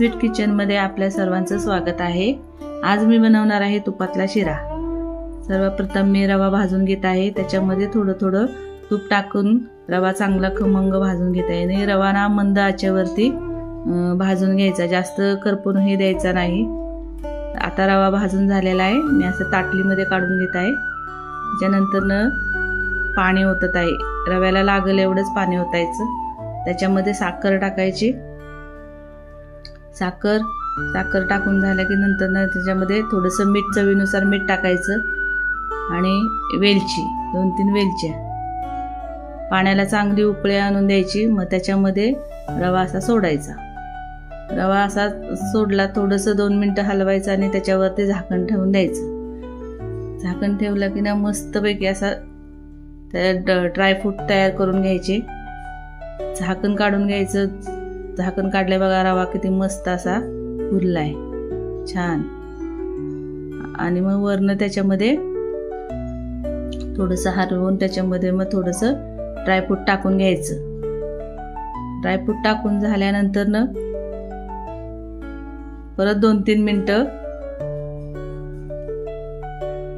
Sweet किचनमध्ये आपल्या सर्वांचं स्वागत आहे। आज मी बनवणार आहे तुपातला शिरा। सर्वप्रथम मी रवा भाजून घेत आहे। त्याच्यामध्ये थोडं तूप टाकून रवा चांगला खमंग भाजून घेत आहे आणि रवा ना मंद आचेवरती भाजून घ्यायचा, जास्त करपूनही द्यायचा नाही। आता रवा भाजून झालेला आहे। मी असं ताटलीमध्ये काढून घेत आहे। त्यानंतर पाणी ओतत आहे, रव्याला लागेल एवढंच पाणी ओतायचं। त्याच्यामध्ये साखर टाकायची। साखर टाकून झालं की नंतर त्याच्यामध्ये थोडंसं मीठ, चवीनुसार मीठ टाकायचं आणि वेलची, 2-3 वेलच्या। पाण्याला चांगली उकळी आणून द्यायची। मग त्याच्यामध्ये रवा असा सोडायचा। रवा असा सोडला, थोडंसं 2 मिनिटं हलवायचं आणि त्याच्यावरती झाकण ठेवून द्यायचं। झाकण ठेवलं की ना मस्तपैकी असा ड्रायफ्रूट तयार करून घ्यायचे। झाकण काढून घ्यायचं। झाकण काढले बघा, रवा किती मस्त असा फुललाय, छान। आणि मग वरनं त्याच्यामध्ये थोडंसं हलवून त्याच्यामध्ये मग थोडंसं ड्रायफ्रूट टाकून घ्यायचं। ड्रायफ्रूट टाकून झाल्यानंतर परत 2-3 मिनिटं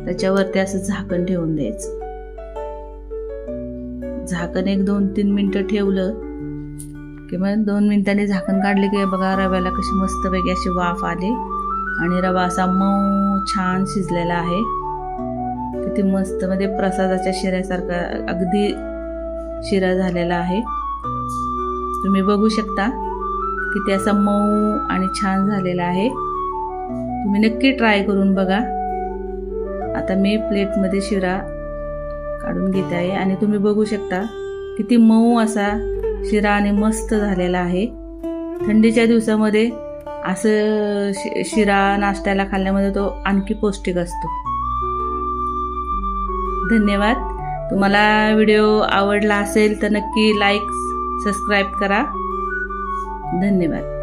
त्याच्यावरती असं झाकण ठेवून द्यायचं। झाकण 1-2-3 मिनिटं ठेवलं की मग 2 मिनिटांनी झाकण काढले की बघा रव्याला कशी मस्तपैकी अशी वाफ आली आणि रवा असा मऊ छान शिजलेला आहे। किती मस्त, म्हणजे प्रसादाच्या शिऱ्यासारखा अगदी शिरा झालेला आहे। तुम्ही बघू शकता किती असा मऊ आणि छान झालेला आहे। तुम्ही नक्की ट्राय करून बघा। आता मी प्लेटमध्ये शिरा काढून घेते आहे आणि तुम्ही बघू शकता किती मऊ असा शिरा आणि मस्त झालेला आहे। थंडीच्या दिवसामध्ये असं शिरा नाश्त्याला खाल्ल्यामध्ये तो आणखी पौष्टिक असतो। धन्यवाद। तुम्हाला व्हिडिओ आवडला असेल तर नक्की लाईक, सबस्क्राईब करा। धन्यवाद।